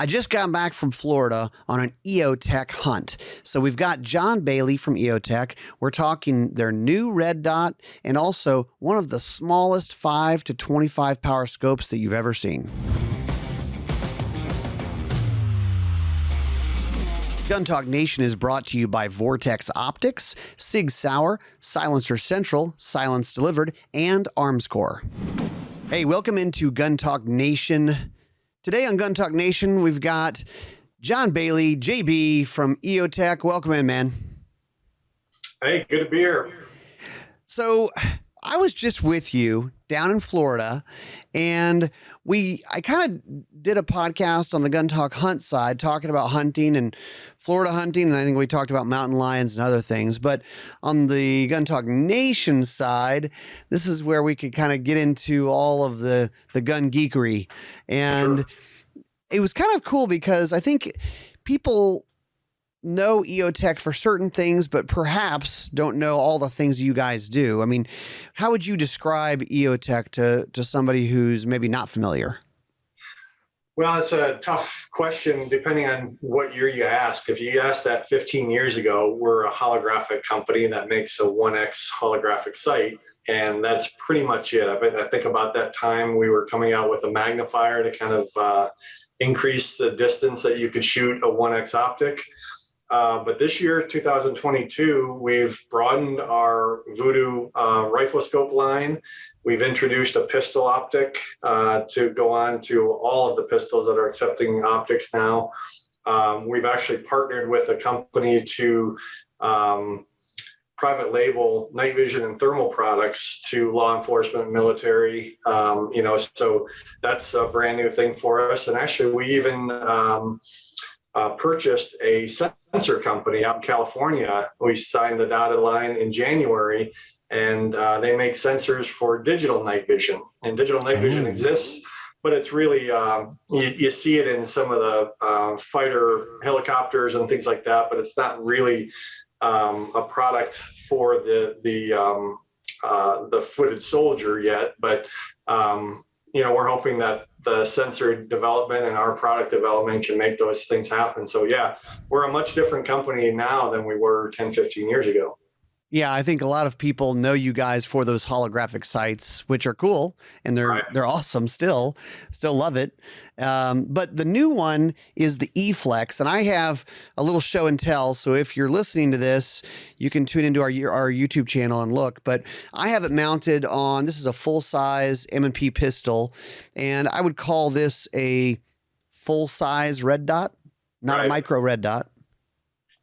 I just got back from Florida on an EOTech hunt. So we've got John Bailey from EOTech. We're talking their new red dot and also one of the smallest 5 to 25 power scopes that you've ever seen. Gun Talk Nation is brought to you by Vortex Optics, Sig Sauer, Silencer Central, Silence Delivered, and Armscore. Hey, welcome into Gun Talk Nation. Today on Gun Talk Nation, we've got John Bailey, JB from EOTech. Welcome in, man. Hey, good to be here. So I was just with you down in Florida, and I kind of did a podcast on the Gun Talk Hunt side, talking about hunting and Florida hunting, and I think we talked about mountain lions and other things. But on the Gun Talk Nation side, this is where we could kind of get into all of the gun geekery. And It was kind of cool because I think people know EOTech for certain things, but perhaps don't know all the things you guys do. I mean, how would you describe EOTech to somebody who's maybe not familiar? Well, it's a tough question depending on what year you ask. If you asked that 15 years ago, we're a holographic company that makes a 1X holographic sight, and that's pretty much it. I think about that time we were coming out with a magnifier to kind of increase the distance that you could shoot a 1X optic. But this year, 2022, we've broadened our Vudu riflescope line. We've introduced a pistol optic to go on to all of the pistols that are accepting optics now. We've actually partnered with a company to private label night vision and thermal products to law enforcement, military, so that's a brand new thing for us. And actually, we even purchased a sensor company out in California. We signed the dotted line in January, and they make sensors for digital night vision. And digital night vision exists, but it's really, you see it in some of the fighter helicopters and things like that, but it's not really a product for the footed soldier yet. But we're hoping that the sensor development and our product development can make those things happen. So yeah, we're a much different company now than we were 10, 15 years ago. Yeah, I think a lot of people know you guys for those holographic sights, which are cool, and they're awesome still love it. But the new one is the EFLX, and I have a little show and tell. So if you're listening to this, you can tune into our YouTube channel and look. But I have it mounted on, this is a full-size M&P pistol, and I would call this a full-size red dot, not a micro red dot.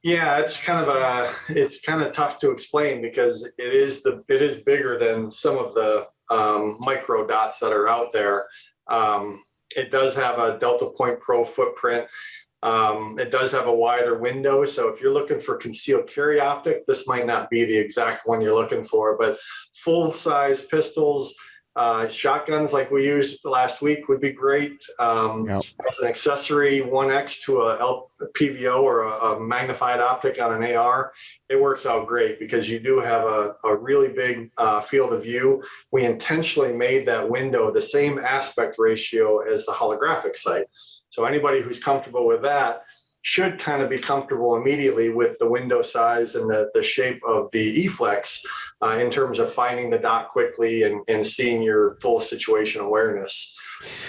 Yeah, it's kind of tough to explain because it is bigger than some of the micro dots that are out there. It does have a Delta Point Pro footprint. It does have a wider window. So if you're looking for concealed carry optic, this might not be the exact one you're looking for, but full size pistols, shotguns like we used last week would be great. As an accessory 1X to a PVO or a magnified optic on an AR, it works out great because you do have a really big field of view. We intentionally made that window the same aspect ratio as the holographic sight. So anybody who's comfortable with that should kind of be comfortable immediately with the window size and the shape of the EFLX in terms of finding the dot quickly and seeing your full situation awareness.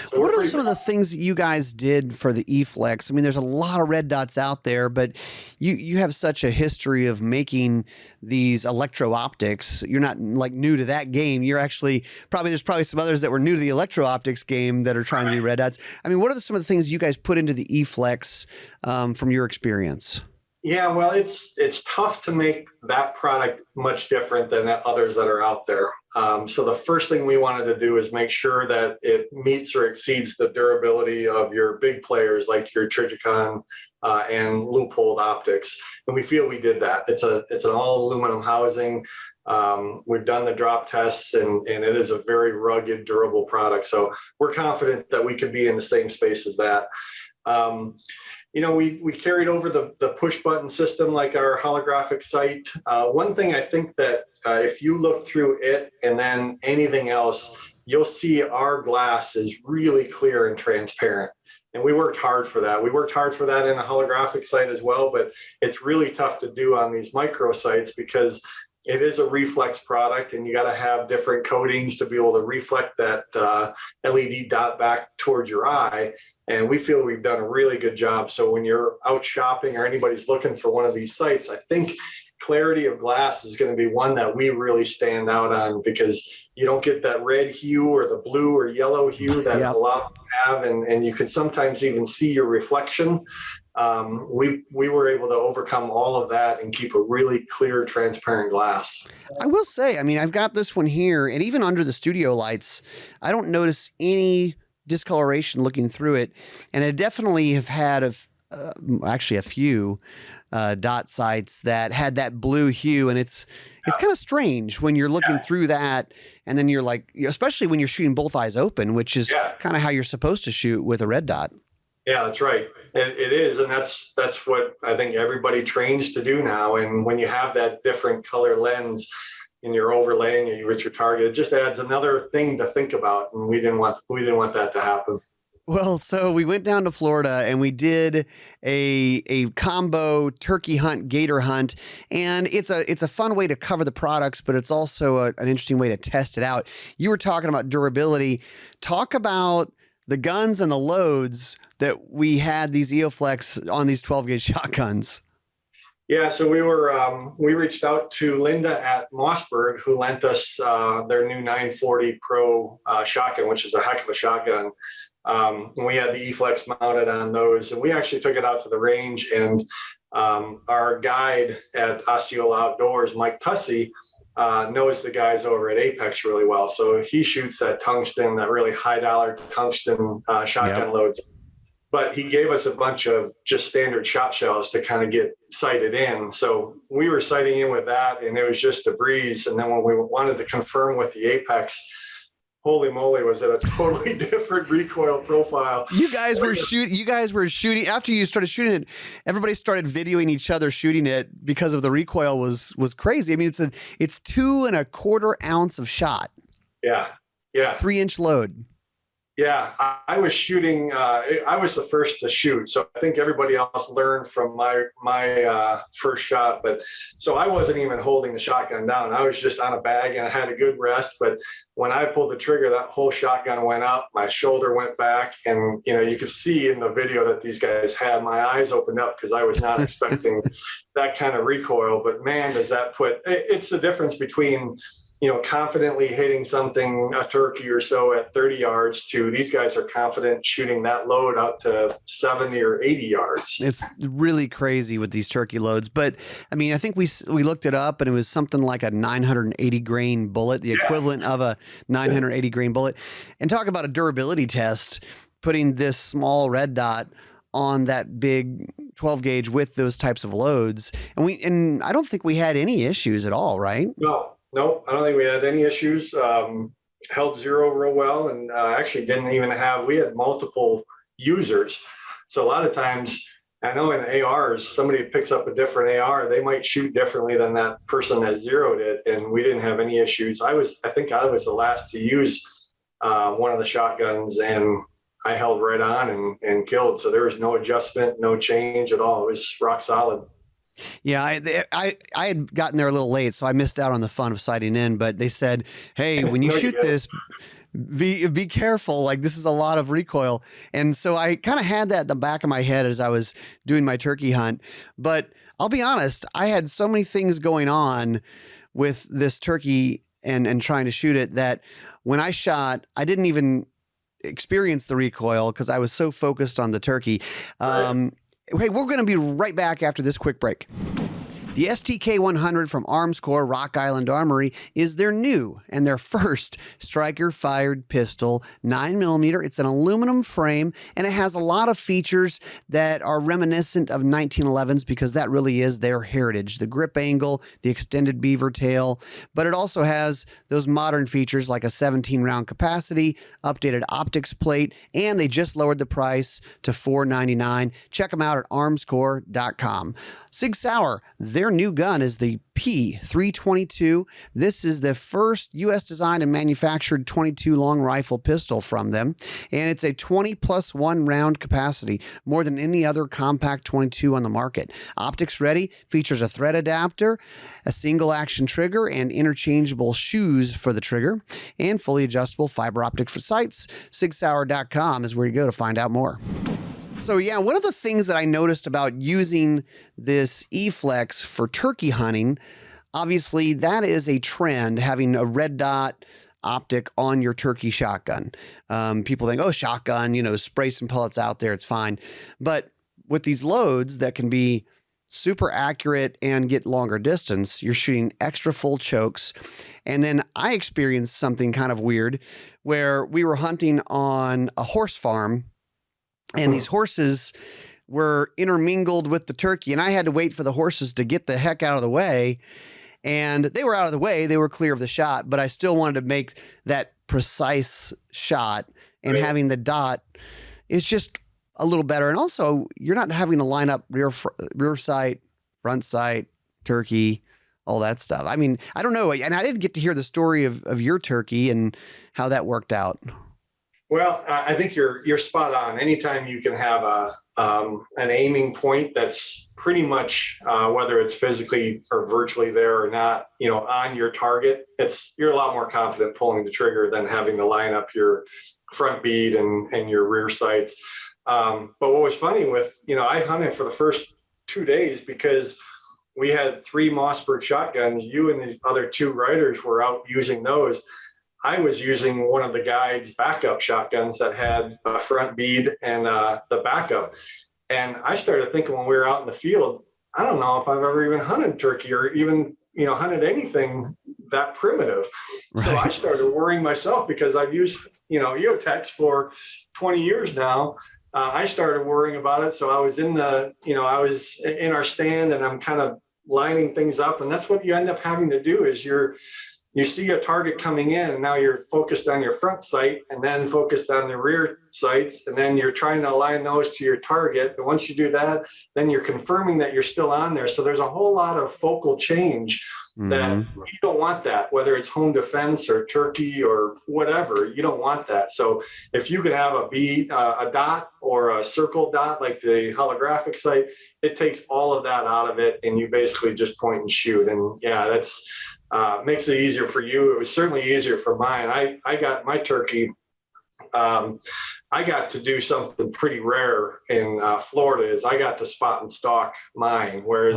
So what are some of the things that you guys did for the EFLX? I mean, there's a lot of red dots out there, but you have such a history of making these electro-optics. You're not like new to that game. You're actually there's probably some others that were new to the electro-optics game that are trying to do red dots. I mean, what are some of the things you guys put into the EFLX from your experience? Yeah, well, it's tough to make that product much different than others that are out there. So the first thing we wanted to do is make sure that it meets or exceeds the durability of your big players like your Trijicon and loopholed optics. And we feel we did that. It's an all aluminum housing. We've done the drop tests and it is a very rugged, durable product. So we're confident that we could be in the same space as that. We carried over the push button system like our holographic sight. One thing I think that if you look through it and then anything else, you'll see our glass is really clear and transparent. And we worked hard for that. We worked hard for that in a holographic sight as well, but it's really tough to do on these micro sites because it is a reflex product, and you got to have different coatings to be able to reflect that LED dot back towards your eye. And we feel we've done a really good job. So when you're out shopping or anybody's looking for one of these sites, I think clarity of glass is going to be one that we really stand out on, because you don't get that red hue or the blue or yellow hue that a lot of them have, and you can sometimes even see your reflection. We were able to overcome all of that and keep a really clear, transparent glass. I will say, I mean, I've got this one here, and even under the studio lights, I don't notice any discoloration looking through it. And I definitely have had actually a few dot sites that had that blue hue, and it's kind of strange when you're looking through that, and then you're like, especially when you're shooting both eyes open, which is kind of how you're supposed to shoot with a red dot. Yeah, that's right. It is. And that's what I think everybody trains to do now. And when you have that different color lens and you're overlaying it with your target, it just adds another thing to think about. And we didn't want that to happen. Well, so we went down to Florida and we did a combo turkey hunt, gator hunt, and it's a fun way to cover the products, but it's also an interesting way to test it out. You were talking about durability. Talk about the guns and the loads that we had these EOFLX on these 12 gauge shotguns. Yeah, so we reached out to Linda at Mossberg, who lent us their new 940 Pro shotgun, which is a heck of a shotgun. And we had the EFLX mounted on those, and we actually took it out to the range, and our guide at Osceola Outdoors, Mike Tussey, knows the guys over at Apex really well. So he shoots that tungsten, that really high dollar tungsten shotgun loads. But he gave us a bunch of just standard shot shells to kind of get sighted in. So we were sighting in with that, and it was just a breeze. And then when we wanted to confirm with the Apex, holy moly, was it a totally different recoil profile. You guys were shooting after you started shooting it. Everybody started videoing each other shooting it because of the recoil was crazy. I mean, it's 2 1/4 ounce of shot. Yeah. 3-inch load. Yeah, I was shooting. I was the first to shoot, so I think everybody else learned from my first shot. But so I wasn't even holding the shotgun down. I was just on a bag, and I had a good rest. But when I pulled the trigger, that whole shotgun went up. My shoulder went back, and you could see in the video that these guys had. My eyes opened up because I was not expecting that kind of recoil. But man, does that put? It's the difference between confidently hitting something, a turkey or so at 30 yards to these guys are confident shooting that load out to 70 or 80 yards. It's really crazy with these turkey loads. But I mean, I think we looked it up, and it was something like a 980 grain bullet, the equivalent of a 980 grain bullet. And talk about a durability test, putting this small red dot on that big 12 gauge with those types of loads. And I don't think we had any issues at all, right? No, I don't think we had any issues. Held zero real well, and actually didn't even we had multiple users. So a lot of times, I know in ARs, somebody picks up a different AR, they might shoot differently than that person that zeroed it, and we didn't have any issues. I think I was the last to use one of the shotguns, and I held right on and killed. So there was no adjustment, no change at all. It was rock solid. Yeah, I had gotten there a little late, so I missed out on the fun of sighting in. But they said, "Hey, when you shoot this, be careful. Like, this is a lot of recoil." And so I kind of had that in the back of my head as I was doing my turkey hunt. But I'll be honest, I had so many things going on with this turkey and trying to shoot it that when I shot, I didn't even experience the recoil because I was so focused on the turkey. Right. Hey, we're going to be right back after this quick break. The STK-100 from Arms Corps Rock Island Armory is their new and their first striker-fired pistol, 9mm. It's an aluminum frame, and it has a lot of features that are reminiscent of 1911s because that really is their heritage. The grip angle, the extended beaver tail, but it also has those modern features like a 17-round capacity, updated optics plate, and they just lowered the price to $499. Check them out at armscorps.com. Sig Sauer, their their new gun is the P322. This is the first U.S. designed and manufactured 22 long rifle pistol from them, and it's a 20+1 round capacity, more than any other compact 22 on the market. Optics ready, features a thread adapter, a single action trigger, and interchangeable shoes for the trigger, and fully adjustable fiber optic for sights. SigSauer.com is where you go to find out more. So yeah, one of the things that I noticed about using this EFLX for turkey hunting, obviously that is a trend, having a red dot optic on your turkey shotgun. People think, oh, shotgun, spray some pellets out there, it's fine. But with these loads that can be super accurate and get longer distance, you're shooting extra full chokes. And then I experienced something kind of weird where we were hunting on a horse farm, and these horses were intermingled with the turkey, and I had to wait for the horses to get the heck out of the way. And they were out of the way. They were clear of the shot, but I still wanted to make that precise shot, and having the dot is just a little better. And also you're not having to line up rear sight, front sight, turkey, all that stuff. I mean, I don't know. And I didn't get to hear the story of your turkey and how that worked out. Well, I think you're spot on. Anytime you can have an aiming point that's pretty much whether it's physically or virtually there or not, on your target, you're a lot more confident pulling the trigger than having to line up your front bead and your rear sights. But what was funny with, I hunted for the first 2 days because we had 3 Mossberg shotguns. You and the other 2 riders were out using those. I was using one of the guide's backup shotguns that had a front bead and the backup. And I started thinking when we were out in the field, I don't know if I've ever even hunted turkey or even, hunted anything that primitive. Right. So I started worrying myself because I've used, EOTechs for 20 years now. I started worrying about it. So I was I was in our stand and I'm kind of lining things up. And that's what you end up having to do is you see a target coming in and now you're focused on your front sight and then focused on the rear sights. And then you're trying to align those to your target. And once you do that, then you're confirming that you're still on there. So there's a whole lot of focal change that you don't want that, whether it's home defense or turkey or whatever, you don't want that. So if you can have a dot or a circle dot, like the holographic sight, it takes all of that out of it. And you basically just point and shoot. And yeah, that's, makes it easier for you. It was certainly easier for mine. I got my turkey. I got to do something pretty rare in Florida is I got to spot and stalk mine. Whereas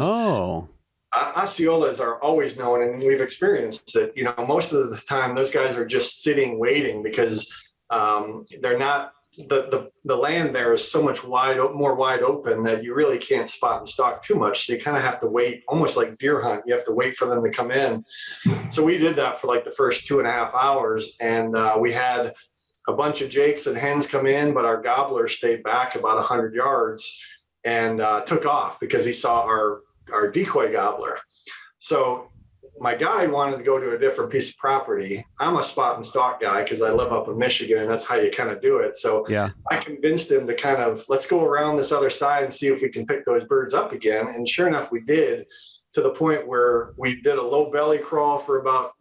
Osceolas are always known, and we've experienced it. Most of the time those guys are just sitting waiting because they're not. The land there is so much more wide open that you really can't spot and stalk too much. So you kind of have to wait, almost like deer hunt. You have to wait for them to come in. So we did that for like the first 2.5 hours, and we had a bunch of jakes and hens come in, but our gobbler stayed back about 100 yards and took off because he saw our decoy gobbler. So my guide wanted to go to a different piece of property. I'm a spot and stalk guy because I live up in Michigan, and that's how you kind of do it. So I convinced him to kind of, let's go around this other side and see if we can pick those birds up again. And sure enough, we did, to the point where we did a low belly crawl for about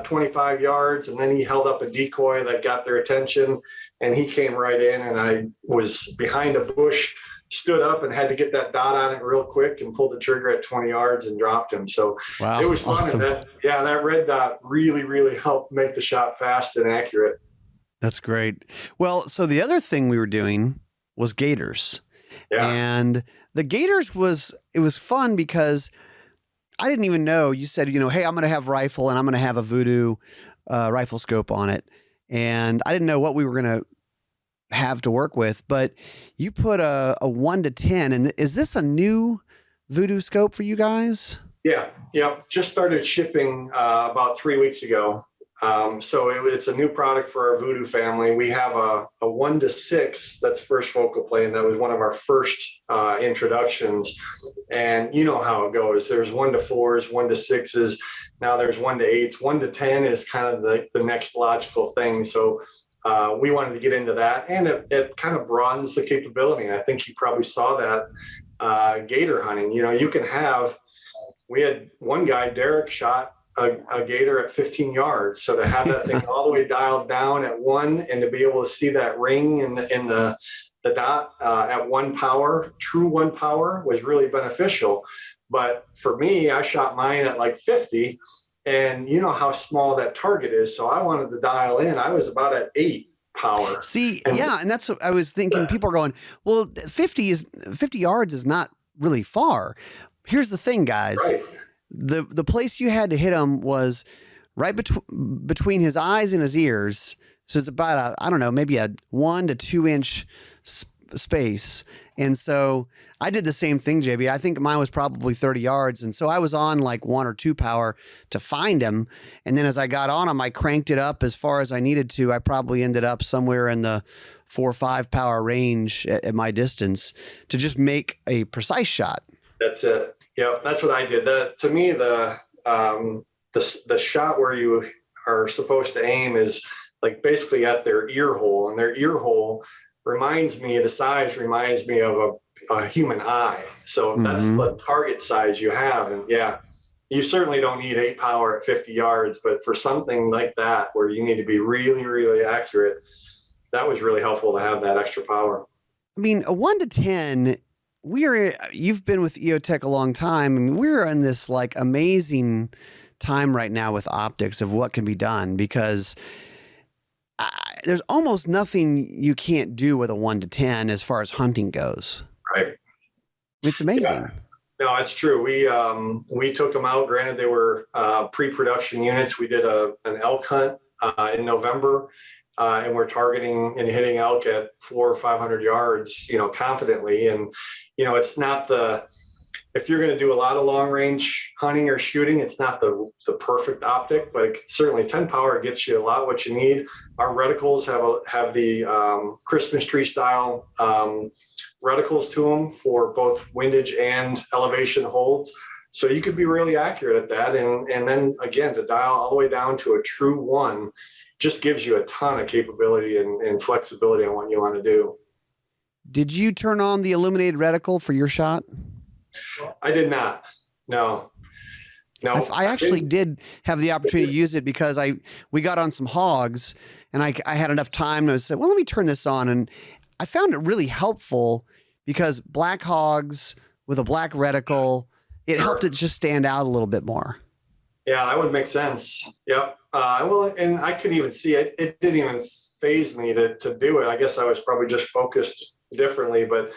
25 yards. And then he held up a decoy that got their attention, and he came right in, and I was behind a bush, stood up and had to get that dot on it real quick and pulled the trigger at 20 yards and dropped him. So it was fun. Awesome. That red dot really, really helped make the shot fast and accurate. That's great. Well, so the other thing we were doing was gators. Yeah. And the gators it was fun because I didn't even know. You said, hey, I'm going to have rifle and I'm going to have a Vudu rifle scope on it. And I didn't know what we were going to have to work with, but you put a 1 to 10, and is this a new Vudu scope for you guys? Yeah. Just started shipping about 3 weeks ago. So it's a new product for our Vudu family. We have a 1 to 6 that's first focal plane. That was one of our first introductions, and you know how it goes. There's 1 to 4s, 1 to 6s. Now there's 1 to 8s. 1 to 10 is kind of the next logical thing. So we wanted to get into that, and it kind of broadens the capability. And I think you probably saw that gator hunting. You can have we had one guy, Derek, shot a gator at 15 yards. So to have that thing all the way dialed down at 1 and to be able to see that ring in the dot at 1 power, true 1 power, was really beneficial. But for me, I shot mine at like 50, and you know how small that target is. So I wanted to dial in. I was about at 8 power. See, and that's what I was thinking. People are going, well, 50 yards is not really far. Here's the thing, guys. Right. The place you had to hit him was right between his eyes and his ears. So it's about maybe a 1 to 2 inch space. And so I did the same thing, JB. I think mine was probably 30 yards. And so I was on like 1 or 2 power to find him. And then as I got on him, I cranked it up as far as I needed to. I probably ended up somewhere in the 4 or 5 power range at my distance to just make a precise shot. That's it. Yeah, that's what I did. To me, the shot where you are supposed to aim is like basically at their ear hole, and their ear hole the size reminds me of a human eye. So that's the target size you have. And yeah, you certainly don't need 8 power at 50 yards, but for something like that, where you need to be really, really accurate, that was really helpful to have that extra power. I mean, a 1 to 10, you've been with EOTech a long time, and we're in this like amazing time right now with optics of what can be done, because there's almost nothing you can't do with a 1 to 10 as far as hunting goes. Right. It's amazing. Yeah. No, it's true. We took them out. Granted, they were pre-production units. We did an elk hunt in November, and we're targeting and hitting elk at 400 or 500 yards, confidently. And, it's not if you're going to do a lot of long range hunting or shooting, it's not the perfect optic, but certainly 10 power gets you a lot what you need. Our reticles have the Christmas tree style reticles to them for both windage and elevation holds. So you could be really accurate at that. And then again, to dial all the way down to a true 1 just gives you a ton of capability and flexibility on what you want to do. Did you turn on the illuminated reticle for your shot? I did not. No. I actually did have the opportunity to use it because we got on some hogs, and I had enough time to say, well, let me turn this on. And I found it really helpful because black hogs with a black reticle, it helped it just stand out a little bit more. Yeah, that would make sense. Yep. Well, and I could even see it. It didn't even faze me to do it. I guess I was probably just focused differently, but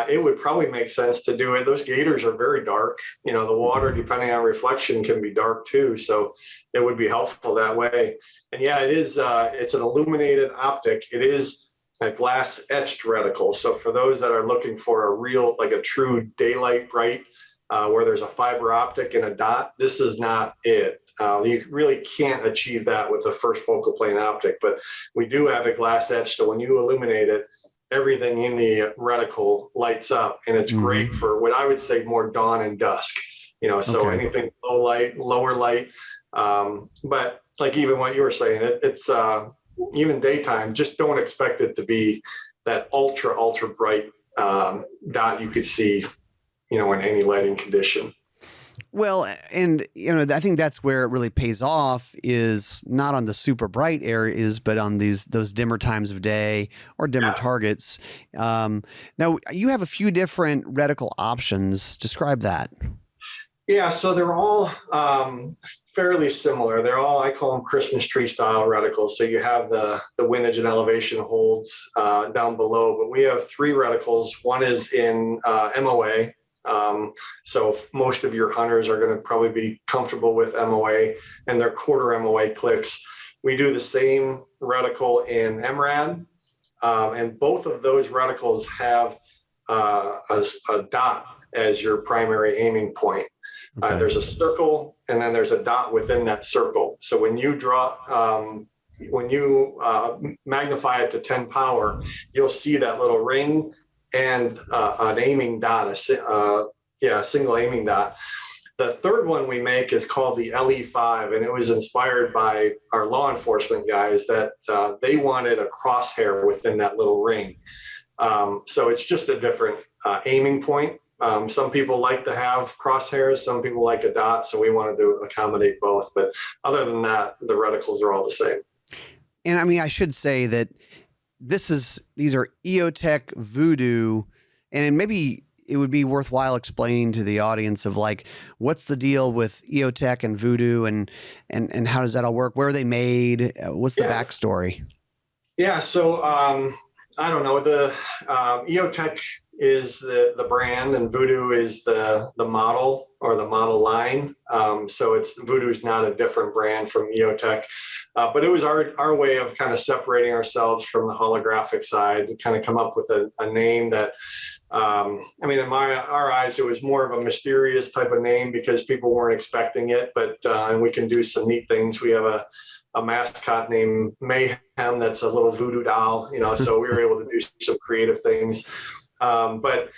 it would probably make sense to do it. Those gators are very dark. The water, depending on reflection, can be dark too. So it would be helpful that way. And yeah, it is. It's an illuminated optic. It is a glass etched reticle. So for those that are looking for a true daylight bright, where there's a fiber optic and a dot, this is not it. You really can't achieve that with a first focal plane optic, but we do have a glass etch. So when you illuminate it, everything in the reticle lights up, and it's great for what I would say more dawn and dusk, so anything low light, lower light. But like even what you were saying, it's even daytime, just don't expect it to be that ultra, ultra bright dot you could see, in any lighting condition. Well, and I think that's where it really pays off, is not on the super bright areas, but on those dimmer times of day or dimmer targets. Now you have a few different reticle options. Describe that. Yeah, so they're all fairly similar. They're all, I call them Christmas tree style reticles. So you have the windage and elevation holds down below, but we have 3 reticles. One is in MOA. So most of your hunters are going to probably be comfortable with MOA, and they're quarter MOA clicks. We do the same reticle in MRAD, and both of those reticles have a dot as your primary aiming point. Okay. There's a circle, and then there's a dot within that circle. So when you magnify it to 10 power, you'll see that little ring and an aiming dot, a single aiming dot. The third one we make is called the LE5, and it was inspired by our law enforcement guys that they wanted a crosshair within that little ring. So it's just a different aiming point. some people like to have crosshairs, some people like a dot, so we wanted to accommodate both. But other than that, the reticles are all the same. And I mean, I should say that these are EOTech Vudu, and maybe it would be worthwhile explaining to the audience of like, what's the deal with EOTech and Vudu, and how does that all work? Where are they made? What's the backstory? Yeah. So, I don't know, the EOTech is the brand, and Vudu is the model or the model line. So Vudu is not a different brand from EOTech, but it was our way of kind of separating ourselves from the holographic side to kind of come up with a name that, I mean, in our eyes, it was more of a mysterious type of name because people weren't expecting it, but and we can do some neat things. We have a mascot named Mayhem that's a little voodoo doll, so we were able to do some creative things. But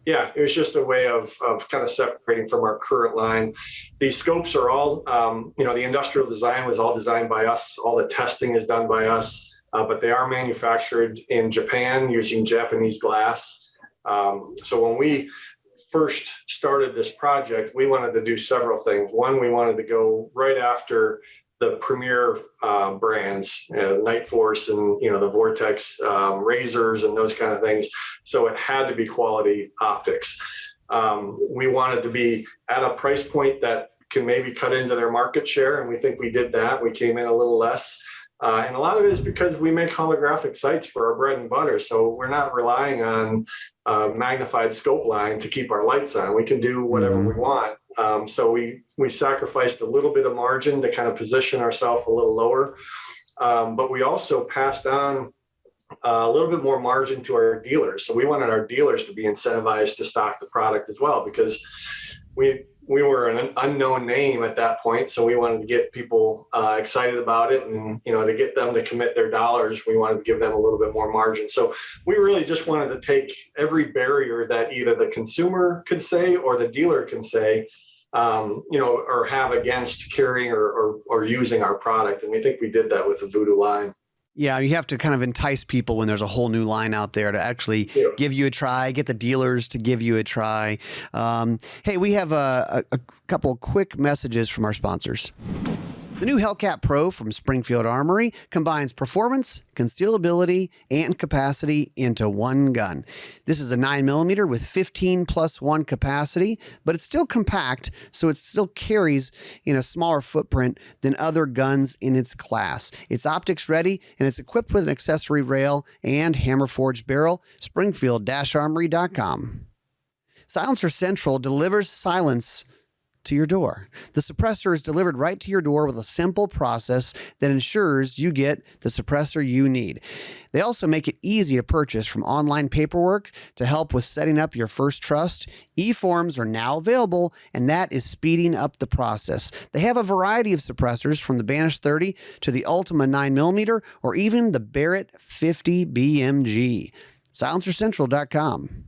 yeah, it was just a way of kind of separating from our current line. These scopes are all, the industrial design was all designed by us. All the testing is done by us, but they are manufactured in Japan using Japanese glass. So when we first started this project, we wanted to do several things. One, we wanted to go right after the premier brands, Night Force and the Vortex razors and those kind of things. So it had to be quality optics. We wanted to be at a price point that can maybe cut into their market share, and we think we did that. We came in a little less. And a lot of it is because we make holographic sights for our bread and butter. So we're not relying on magnified scope line to keep our lights on. We can do whatever we want. So we sacrificed a little bit of margin to kind of position ourselves a little lower. But we also passed on a little bit more margin to our dealers. So we wanted our dealers to be incentivized to stock the product as well, because we were an unknown name at that point. So we wanted to get people excited about it, and, to get them to commit their dollars, we wanted to give them a little bit more margin. So we really just wanted to take every barrier that either the consumer could say or the dealer can say, or have against carrying or using our product. And we think we did that with the Vudu line. Yeah, you have to kind of entice people when there's a whole new line out there to actually give you a try, get the dealers to give you a try. Hey, we have a couple quick messages from our sponsors. The new Hellcat Pro from Springfield Armory combines performance, concealability, and capacity into one gun. This is a 9mm with 15+1 capacity, but it's still compact, so it still carries in a smaller footprint than other guns in its class. It's optics ready, and it's equipped with an accessory rail and hammer-forged barrel. Springfield-armory.com. Silencer Central delivers silence to your door. The suppressor is delivered right to your door with a simple process that ensures you get the suppressor you need. They also make it easy to purchase, from online paperwork to help with setting up your first trust. E-forms are now available, and that is speeding up the process. They have a variety of suppressors, from the Banish 30 to the Ultima 9mm, or even the Barrett 50 BMG. SilencerCentral.com.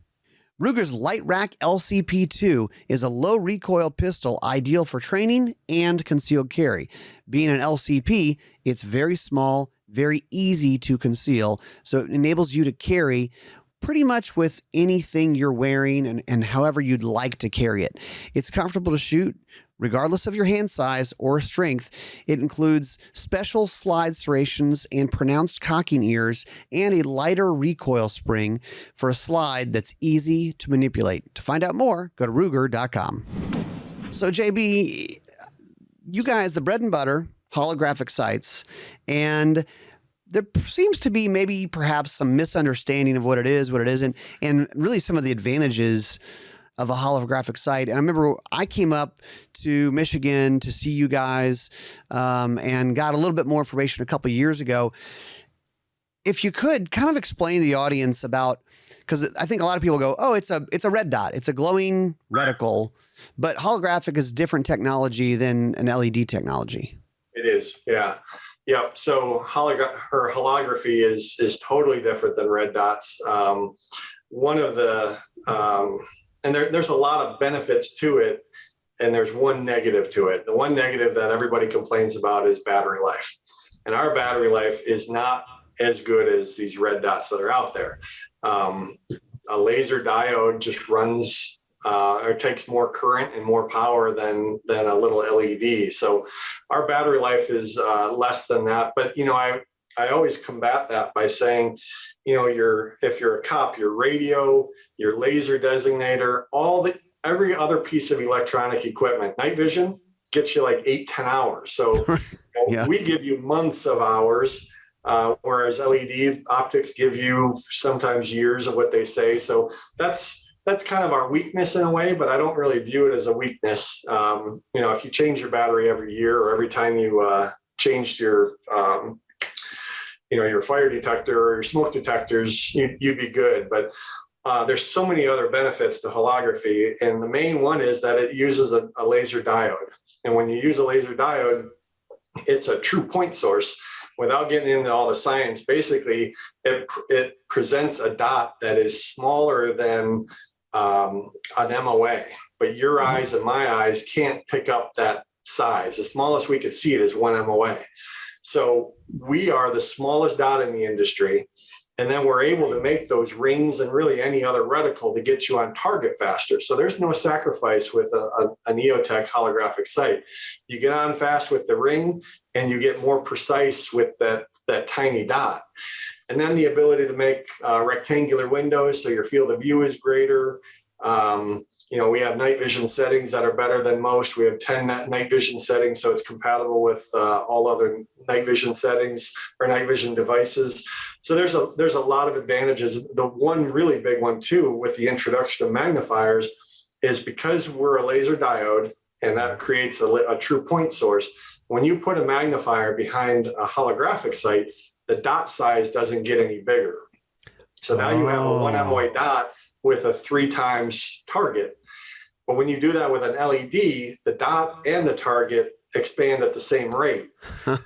Ruger's Light Rack LCP2 is a low recoil pistol ideal for training and concealed carry. Being an LCP, it's very small, very easy to conceal, so it enables you to carry pretty much with anything you're wearing and however you'd like to carry it. It's comfortable to shoot regardless of your hand size or strength. It includes special slide serrations and pronounced cocking ears, and a lighter recoil spring for a slide that's easy to manipulate. To find out more, go to Ruger.com. So JB, you guys, the bread and butter, holographic sights, and there seems to be perhaps some misunderstanding of what it is, what it isn't, and really some of the advantages of a holographic sight. And I remember I came up to Michigan to see you guys and got a little bit more information a couple of years ago. If you could kind of explain to the audience about, because I think a lot of people go, oh, it's a red dot, it's a glowing reticle, but holographic is different technology than an LED technology. It is, yeah. Yep. So holography is totally different than red dots. One of the and there's a lot of benefits to it, and there's one negative to it. The one negative that everybody complains about is battery life. And our battery life is not as good as these red dots that are out there. A laser diode just runs or takes more current and more power than a little LED. So our battery life is less than that. But I always combat that by saying, if you're a cop, your radio, your laser designator, every other piece of electronic equipment, night vision gets you like 8-10 hours. So Yeah. we give you months of hours. Whereas LED optics give you sometimes years of what they say. So that's kind of our weakness in a way, but I don't really view it as a weakness. If you change your battery every year or every time you changed your fire detector or your smoke detectors, you'd be good. But there's so many other benefits to holography. And the main one is that it uses a laser diode. And when you use a laser diode, it's a true point source. Without getting into all the science, basically, it presents a dot that is smaller than an MOA. But your eyes and my eyes can't pick up that size. The smallest we could see it is 1 MOA. So we are the smallest dot in the industry. And then we're able to make those rings and really any other reticle to get you on target faster. So there's no sacrifice with an EOTech holographic sight. You get on fast with the ring and you get more precise with that tiny dot. And then the ability to make rectangular windows so your field of view is greater. We have night vision settings that are better than most. We have 10 night vision settings, so it's compatible with all other night vision settings or night vision devices. So there's a lot of advantages. The one really big one too, with the introduction of magnifiers, is because we're a laser diode, and that creates a true point source. When you put a magnifier behind a holographic sight, the dot size doesn't get any bigger. So now you have a 1 MOA dot with a 3 times target. But when you do that with an LED, the dot and the target expand at the same rate. So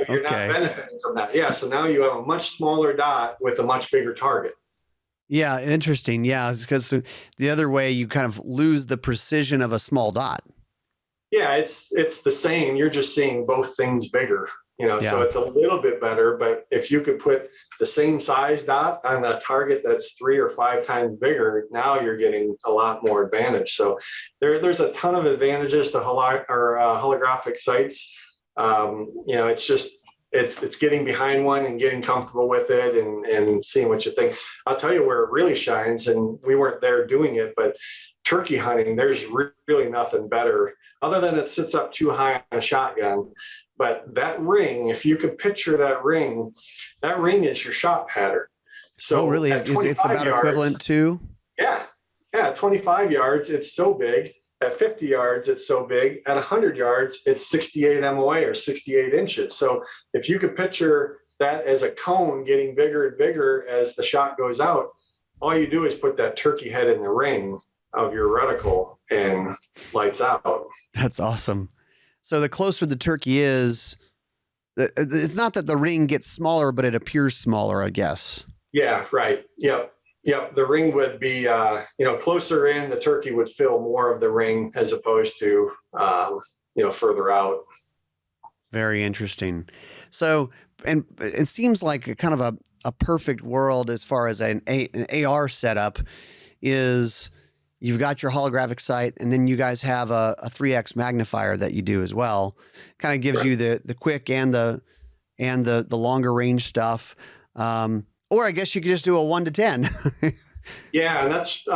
you're not benefiting from that. Yeah. So now you have a much smaller dot with a much bigger target. Yeah. Interesting. Yeah. It's because the other way you kind of lose the precision of a small dot. Yeah. It's the same. You're just seeing both things bigger. So it's a little bit better, but if you could put the same size dot on a target that's 3 or 5 times bigger, now you're getting a lot more advantage. So there's a ton of advantages to holographic sights. It's getting behind one and getting comfortable with it and seeing what you think. I'll tell you where it really shines, and we weren't there doing it, but turkey hunting, there's really nothing better other than it sits up too high on a shotgun. But that ring, if you could picture that ring is your shot pattern. So really, it's about yards, equivalent to? Yeah. At 25 yards, it's so big. At 50 yards, it's so big. At 100 yards, it's 68 MOA or 68 inches. So if you could picture that as a cone getting bigger and bigger as the shot goes out, all you do is put that turkey head in the ring of your reticle and lights out. That's awesome. So the closer the turkey is, it's not that the ring gets smaller, but it appears smaller, I guess. Yeah, right. Yep. The ring would be, closer in, the turkey would fill more of the ring as opposed to, further out. Very interesting. So, and it seems like a kind of a perfect world as far as an AR setup is. You've got your holographic sight, and then you guys have a 3x magnifier that you do as well. Kind of gives you the quick and the longer range stuff. Or I guess you could just do a 1 to 10. Yeah, and that's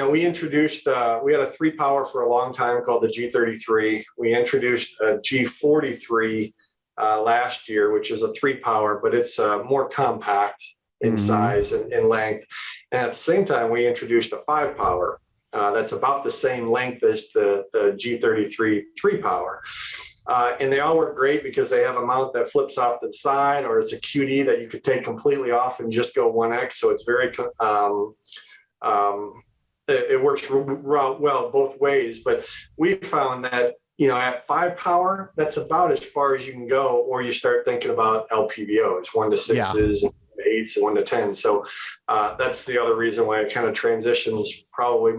we introduced we had a 3 power for a long time called the G33. We introduced a G43 last year, which is a 3 power, but it's more compact in size and in length. And at the same time, we introduced a 5 power. That's about the same length as the G33 3 power. And they all work great because they have a mount that flips off to the side, or it's a QD that you could take completely off and just go 1X. So it's very, it works well both ways. But we found that, at 5 power, that's about as far as you can go, or you start thinking about LPVOs, 1 to 6s. Yeah. 8s and 1 to 10. So that's the other reason why it kind of transitions probably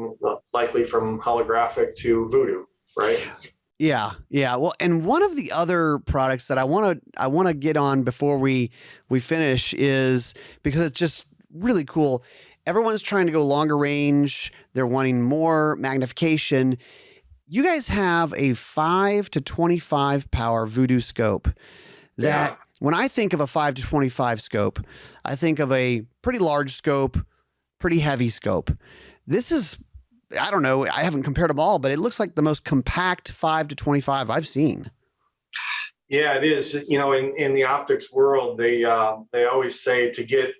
likely from holographic to Vudu, right? Yeah. Well, and one of the other products that I want to get on before we finish is because it's just really cool. everyone's trying to go longer range. They're wanting more magnification. You guys have a 5 to 25 power Vudu scope that when I think of a 5 to 25 scope, I think of a pretty large scope, pretty heavy scope. This is, I don't know, I haven't compared them all, but it looks like the most compact 5 to 25 I've seen. Yeah, it is. You know, in the optics world, they always say to get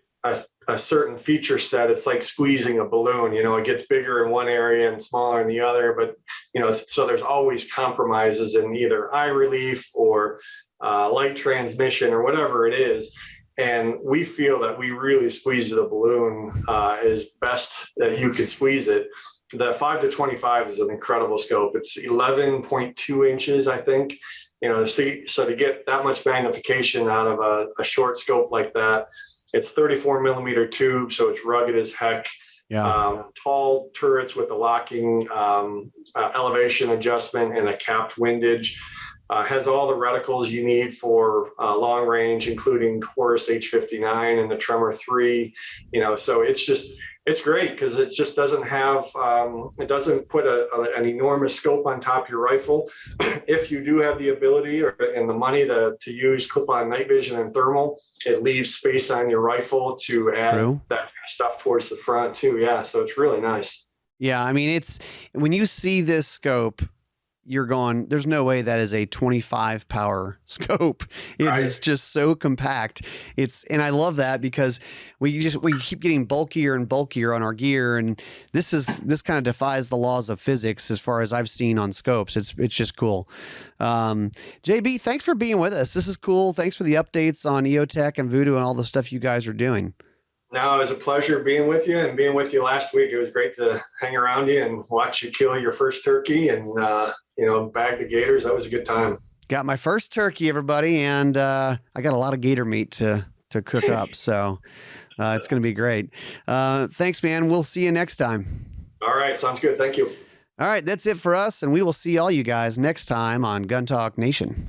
a certain feature set, it's like squeezing a balloon. You know, it gets bigger in one area and smaller in the other, but, you know, so there's always compromises in either eye relief or light transmission or whatever it is. And we feel that we really squeeze the balloon as best that you can squeeze it. The 5 to 25 is an incredible scope. It's 11.2 inches, I think. You know, so to get that much magnification out of a short scope like that, it's 34 millimeter tube, so it's rugged as heck. Yeah. Tall turrets with a locking elevation adjustment and a capped windage. Has all the reticles you need for long range, including Horus H59 and the Tremor 3. You know, so it's great because it just doesn't have, it doesn't put an enormous scope on top of your rifle. If you do have the ability and the money to use clip-on night vision and thermal, it leaves space on your rifle to add that kind of stuff towards the front too. Yeah, so it's really nice. Yeah, I mean, it's when you see this scope, you're going, there's no way that is a 25 power scope. It's just so compact. And I love that because we keep getting bulkier and bulkier on our gear. And this kind of defies the laws of physics as far as I've seen on scopes. It's just cool. JB, thanks for being with us. This is cool. Thanks for the updates on EOTech and Vudu and all the stuff you guys are doing. No, it was a pleasure being with you and being with you last week. It was great to hang around you and watch you kill your first turkey and, you know, bag the gators. That was a good time. Got my first turkey, everybody. And I got a lot of gator meat to cook up. So it's going to be great. Thanks, man. We'll see you next time. All right. Sounds good. Thank you. All right. That's it for us. And we will see all you guys next time on Gun Talk Nation.